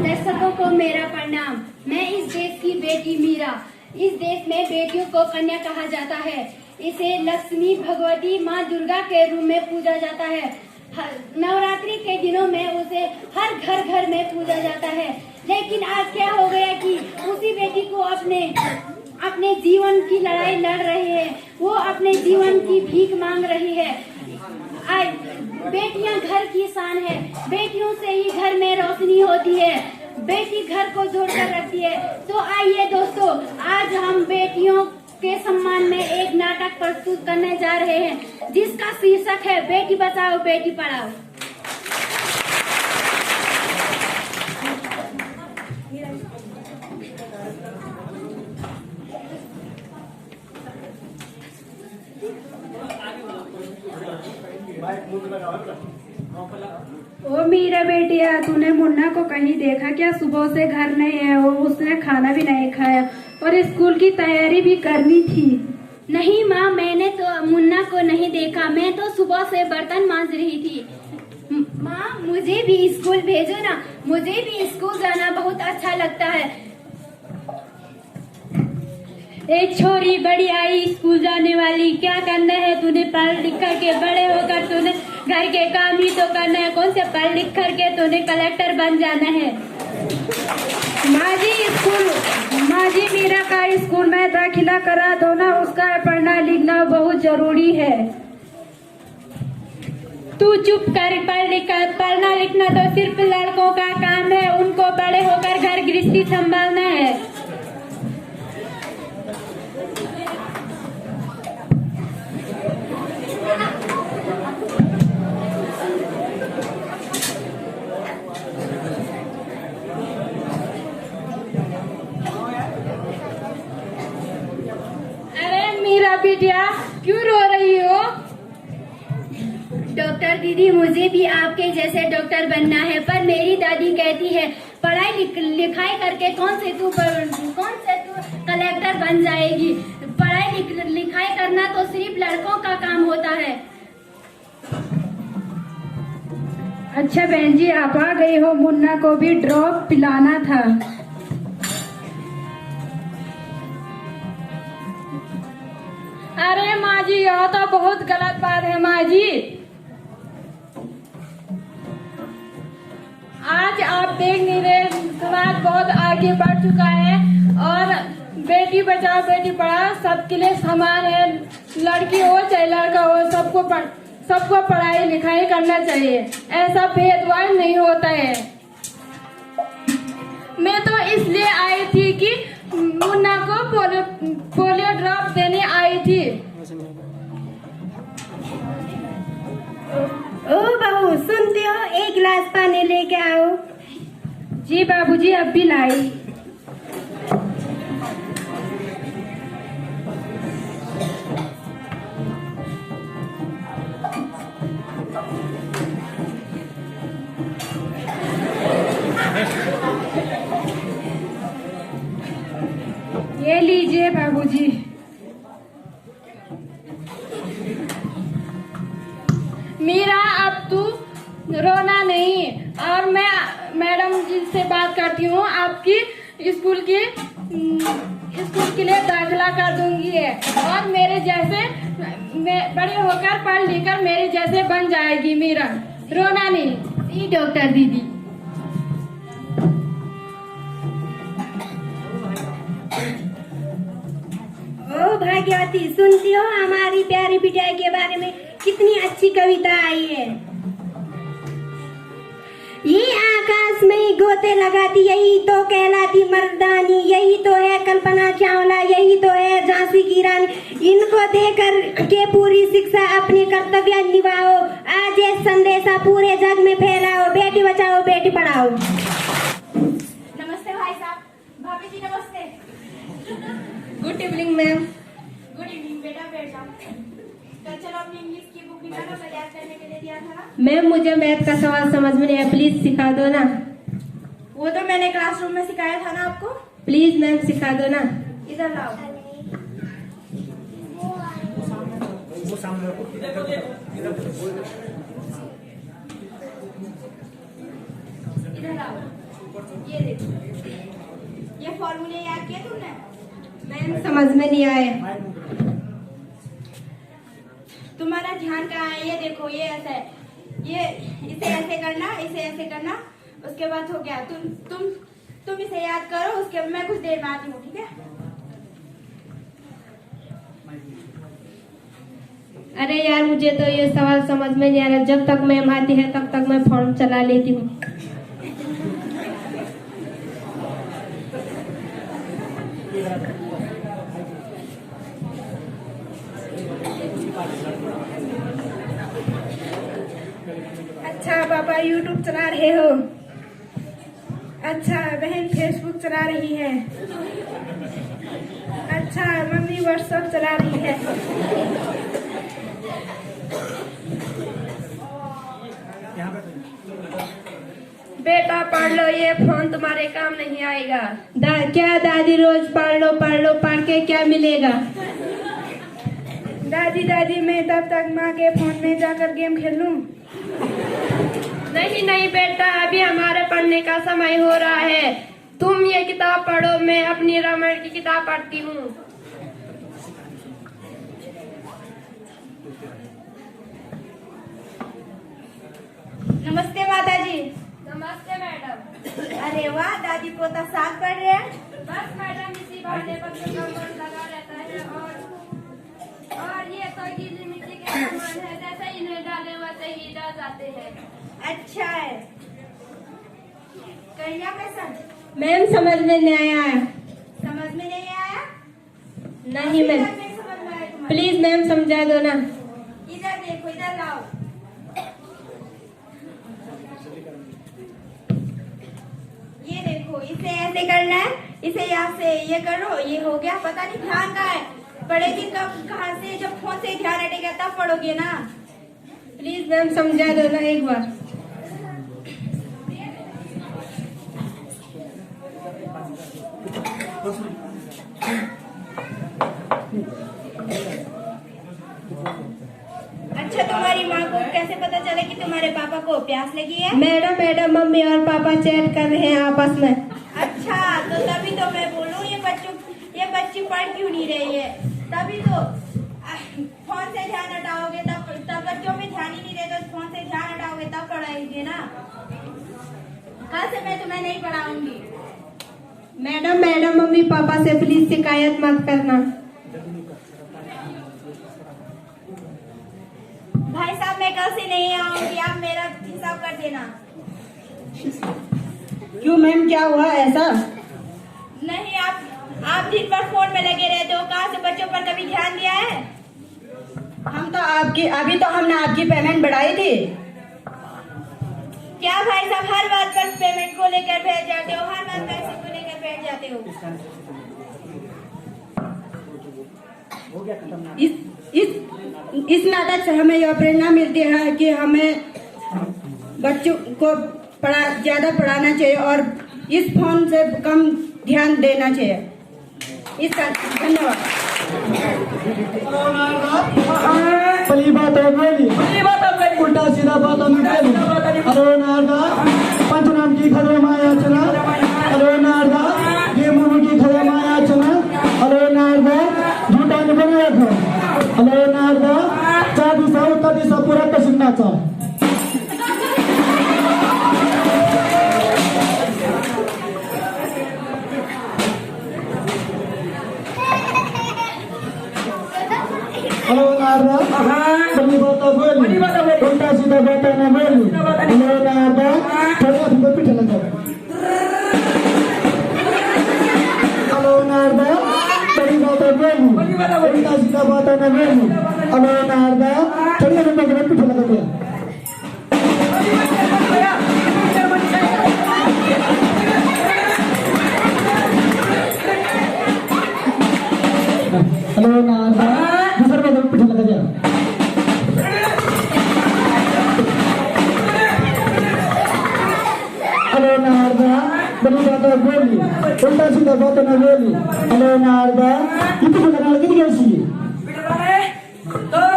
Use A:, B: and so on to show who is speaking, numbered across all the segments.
A: दर्शकों को मेरा प्रणाम। मैं इस देश की बेटी मीरा। इस देश में बेटियों को कन्या कहा जाता है। इसे लक्ष्मी, भगवती, माँ दुर्गा के रूप में पूजा जाता है। नवरात्रि के दिनों में उसे हर घर घर में पूजा जाता है। लेकिन आज क्या हो गया कि उसी बेटी को अपने जीवन की लड़ाई लड़ रही है। वो अपने जीवन की भीख मांग रही है। आज बेटियां घर की शान है। बेटियों से ही घर में रोशनी होती है। बेटी घर को जोड़कर रखती है। तो आइए दोस्तों, आज हम बेटियों के सम्मान में एक नाटक प्रस्तुत करने जा रहे हैं, जिसका शीर्षक है बेटी बचाओ बेटी पढ़ाओ।
B: ओ मीरा बेटिया, तूने मुन्ना को कहीं देखा क्या? सुबह से घर नहीं है और उसने खाना भी नहीं खाया और स्कूल की तैयारी भी करनी थी।
A: नहीं माँ, मैंने तो मुन्ना को नहीं देखा। मैं तो सुबह से बर्तन मांज रही थी। माँ, मुझे भी स्कूल भेजो ना। मुझे भी स्कूल जाना बहुत अच्छा लगता है।
B: एक छोरी बड़ी आई स्कूल जाने वाली, क्या करना है तूने? पढ़ लिख करके बड़े होकर तूने घर के काम ही तो करना है। कौन से पढ़ लिख करके तूने कलेक्टर बन जाना है? माँ जी मीरा का स्कूल में दाखिला करा दो ना, उसका पढ़ना लिखना बहुत जरूरी है। तू चुप कर, पढ़ना लिखना तो सिर्फ लड़कों का काम है। उनको बड़े होकर घर गृहस्थी संभालना है। बेटिया, क्यों रो रही हो?
A: डॉक्टर दीदी, मुझे भी आपके जैसे डॉक्टर बनना है, पर मेरी दादी कहती है पढ़ाई लिखाई करके कौन से तू कलेक्टर बन जाएगी। पढ़ाई लिखाई करना तो सिर्फ लड़कों का काम होता है।
B: अच्छा बहन जी, आप आ गई हो। मुन्ना को भी ड्रॉप पिलाना था। अरे माँ जी, यह तो बहुत गलत बात है। माँ जी, आज आप देख नहीं रहे, समाज बहुत आगे बढ़ चुका है और बेटी बचाओ बेटी पढ़ाओ सबके लिए समान है। लड़की हो चाहे लड़का हो, सबको पढ़ाई लिखाई करना चाहिए। ऐसा भेदभाव नहीं होता है। मैं तो इसलिए आई थी कि मुन्ना को पोलियो ड्रॉप देने आई थी।
A: ओ बहू, सुनते हो? एक गिलास पानी लेके आओ।
B: जी बाबूजी, अब भी लाई। ये लीजिए बाबूजी। मीरा, अब तू रोना नहीं और मैं मैडम जी से बात करती हूँ। आपकी स्कूल के लिए दाखिला कर दूंगी और मेरे जैसे बड़े होकर पढ़ लिखकर मेरे जैसे बन जाएगी। मीरा, रोना नहीं।
A: जी डॉक्टर दीदी। ओ भाग्यवती, सुनती हो? हमारी प्यारी बिटिया के बारे में कितनी अच्छी कविता आई है। ये आकाश में गोते लगाती, यही तो कहलाती मर्दानी। यही तो है कल्पना चावला, यही तो है झांसी की रानी। इनको देकर के पूरी शिक्षा अपने कर्तव्य निभाओ। आज ये संदेशा पूरे जग में फैलाओ। बेटी बचाओ बेटी पढ़ाओ। नमस्ते भाई साहब। भाभी जी नमस्ते।
B: Good evening ma'am.
A: Good evening बेटा, बैठ जाओ। तो चलो अपनी इंग्लिश की बुक निकालो, मैं याद करने के लिए दिया था ना।
B: मैम, मुझे मैथ का सवाल समझ में नहीं है, प्लीज सिखा दो ना।
A: वो तो मैंने क्लासरूम में सिखाया था ना आपको।
B: प्लीज मैम सिखा दो ना।
A: इधर लाओ। इधर लाओ। ये देखो, ये फॉर्मूले याद किए तुमने?
B: मैम समझ में नहीं आए।
A: तुम्हारा ध्यान कहाँ है? ये देखो, ये ऐसा है, ये इसे ऐसे करना, इसे ऐसे करना, उसके बाद हो गया। तुम इसे याद करो, उसके बाद मैं कुछ देर में आती हूँ, ठीक है?
B: अरे यार मुझे तो ये सवाल समझ में नहीं आ रहा। जब तक मैम आती है तब तक मैं फॉर्म चला लेती हूँ। अच्छा पापा यूट्यूब चला रहे हो? अच्छा बहन फेसबुक चला रही है? अच्छा मम्मी व्हाट्सएप चला रही है? बेटा पढ़ लो, ये फोन तुम्हारे काम नहीं आएगा। क्या दादी रोज पढ़ लो पढ़ के क्या मिलेगा? दादी मैं तब तक माँ के फोन में जाकर गेम खेलूं? नहीं बेटा, अभी हमारे पढ़ने का समय हो रहा है। तुम ये किताब पढ़ो, मैं अपनी रामायण की किताब पढ़ती हूँ।
A: नमस्ते माता जी।
B: नमस्ते मैडम।
A: अरे वाह, दादी पोता साथ पढ़ रहे हैं।
B: बस मैडम इसी बहाने बच्चों का मन लगा रहता है। और ये तो गीली मिट्टी के सामान है, जैसे इन्हें डाले वैसे ही डाल जाते हैं।
A: अच्छा है। करिया कैसा?
B: मैम समझ में नहीं आया।
A: समझ में नहीं आया?
B: नहीं मैम,
A: नहीं समझ में आया तुम्हारे?
B: प्लीज मैम समझा दो ना।
A: इधर देखो, इधर लाओ। ये देखो, इसे ऐसे करना है, इसे यहाँ से ये करो, ये हो गया। पता नहीं ध्यान कहाँ है? पढ़ेगी कब, कहाँ से? जब फोन से ध्यान हटेगा तब पढ़ोगे ना।
B: प्लीज मैम समझा दो ना एक बार।
A: अच्छा, तुम्हारी माँ को कैसे पता चला कि तुम्हारे पापा को प्यास लगी है?
B: मैडम मम्मी और पापा चैट कर रहे हैं आपस में।
A: अच्छा, तो तभी तो मैं बोलूँ ये बच्ची पढ़ क्यों नहीं रही है। तभी तो फोन से ध्यान हटाओगे तब बच्चों में ध्यान ही नहीं देगा। फोन से ध्यान हटाओगे तब पढ़ाएंगे ना। कल से मैं तुम्हें नहीं पढ़ाऊंगी।
B: मैडम मम्मी पापा से प्लीज शिकायत मत करना।
A: भाई साहब, मैं कल से नहीं आऊंगी, आप मेरा हिसाब कर देना।
C: क्यों मैम, क्या हुआ ऐसा?
A: नहीं, आप दिन भर फोन में लगे रहते हो। कहाँ से बच्चों पर कभी ध्यान दिया है?
C: अभी तो हमने आपकी पेमेंट बढ़ाई थी।
A: क्या भाई साहब, हर बात पर पेमेंट को लेकर बैठ जाते हो, हर बात पैसे को लेकर बैठ जाते हो।
C: इस नाटक से हमें यह प्रेरणा मिलती है कि हमें बच्चों को ज्यादा पढ़ाना चाहिए और इस फोन से कम ध्यान देना चाहिए। इसका धन्यवाद।
D: पहली बात है बोली, उल्टा सीधा बात हेलो नारदा, पंचनाम की खबर मायाचना। हेलो नारदा, ये मुर्मू की खबर मायाचना। हेलो नारदा, झूठा नहीं बने रखो। हेलो नारदा, 4 दिशा उत्तर दिशा पूरा पसीनाचा। हेलो नारदा, बड़ी बात बोली, उल्टा सीधा बात ना बोली। हेलो नारदा, थोड़ा तुमको पीछे लगा। हेलो नारदा, बड़ी बात बोली, उल्टा सीधा बात ना बोली। हेलो नारदा, थोड़ा तुमको पीछे लगा दिया। हेलो नारदा, दूसरे को पीछे लगा दिया। हेलो नारदा, बड़ी बात बोली, उल्टा सीधा बात ना बोली। हेलो नारदा, इतने लगा लगी कैसी? हेलो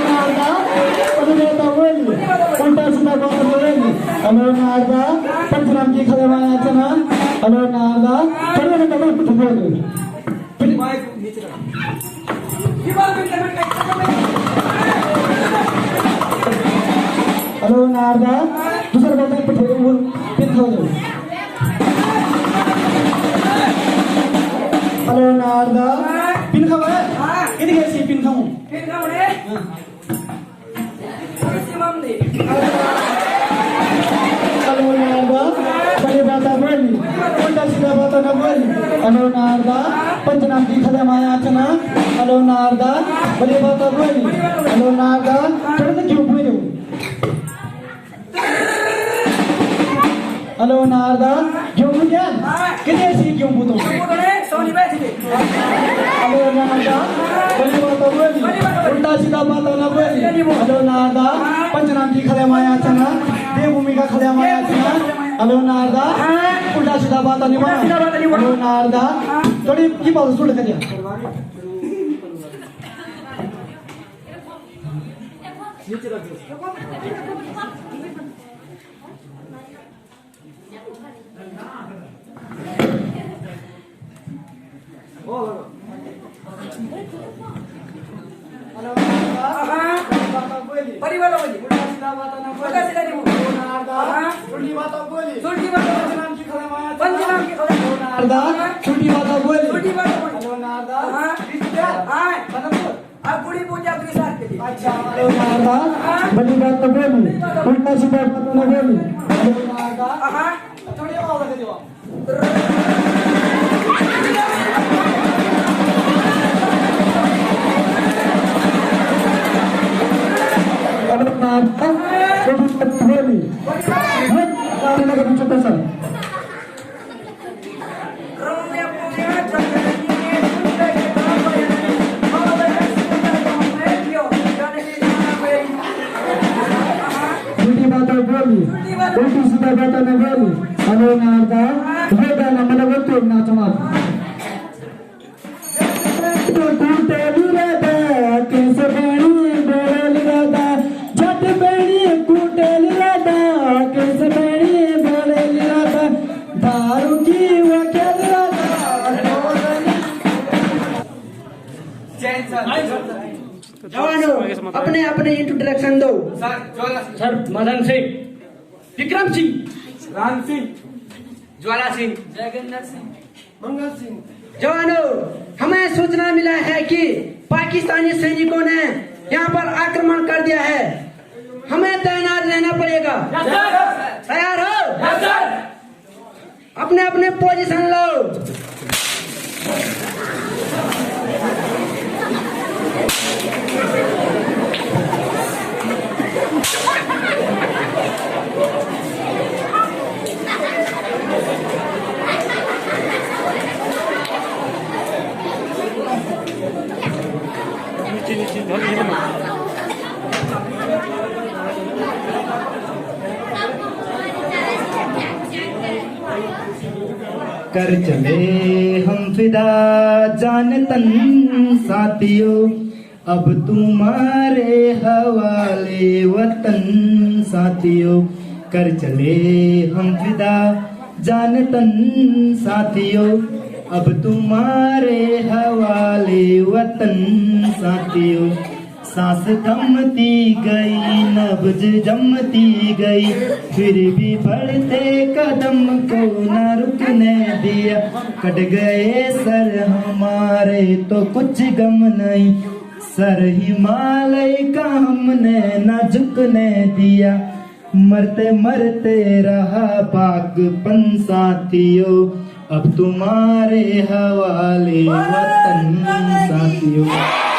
D: नारदा, बड़ी बात बोली, उल्टा सीधा बात बोली। हेलो नारदा, पंचनाम की खदे माया चना अलो नारदा पढ़ो ना तब बोलो अलो नारदा दूसरा बोलते हैं पढ़ो वो पिन खाओ अलो नारदा पिन खाओ है कितनी कैसी पिन खाऊं रे अलो नारदा बड़ी बात बोली उल्टा सीधा बात न बोली अलो नारदा पंचनाम की खदे माया चना अलो नारदा बड़ी बात बोली अलो नारदा पढ़ने क्यों बोले अलो नारदा क्यों क्या कितने सी क्यों बोलो अलो नारदा बड़ी बात बोली उल्टा सीधा बात न बोली अलो नारदा पंचनाम की खदे माया चना देवभूमि का खदे माया चना अलो नारदा उल्टा सीधा बात नहीं बोला अलो नारदा थोड़ी की बात सुन ले दिया
E: परिवार बोली पंचनाम की खबर
D: नारदा छुट्टी बात बोली
E: आप गुड़ी पूजा आपके साथ के लिए
D: अच्छा अलो नारदा बड़ी बात तो बोली उल्टा सीधा बात न बोली अलो नारदा थोड़ी और लगा दो अलो नारदा बड़ी बात बोली हट लगा दो छोटा सा उल्टी सीधा बात न बोली अलो नारदा वेदा नमन वस्तु नाचमात तो टूटेली राधा कैसे बड़ी बोली राधा जट बड़ी टूटेली राधा कैसे बड़ी बोली राधा दारू की वकील राधा
C: जवानों अपने अपने इंट्रोडक्शन दो
F: सर मदन सिंह विक्रम सिंह राम सिंह ज्वाला सिंह जगन्नाथ सिंह मंगल सिंह
C: जवानों हमें सूचना मिला है कि पाकिस्तानी सैनिकों ने यहाँ पर आक्रमण कर दिया है हमें तैनात रहना पड़ेगा तैयार हो अपने अपने पोजीशन लो
D: कर चले हम फिदा जान तन साथियों अब तुम्हारे हवाले वतन साथियों कर चले हम फिदा जान तन साथियों अब तुम्हारे हवाले वतन साथियों सांस थमती गई नब्ज जमती गई फिर भी बढ़ते कदम को न रुकने दिया कट गए सर हमारे तो कुछ गम नहीं सर हिमालय का हमने न झुकने दिया मरते मरते रहा पाकपन साथियों अब तुम्हारे हवाले वतन साथियों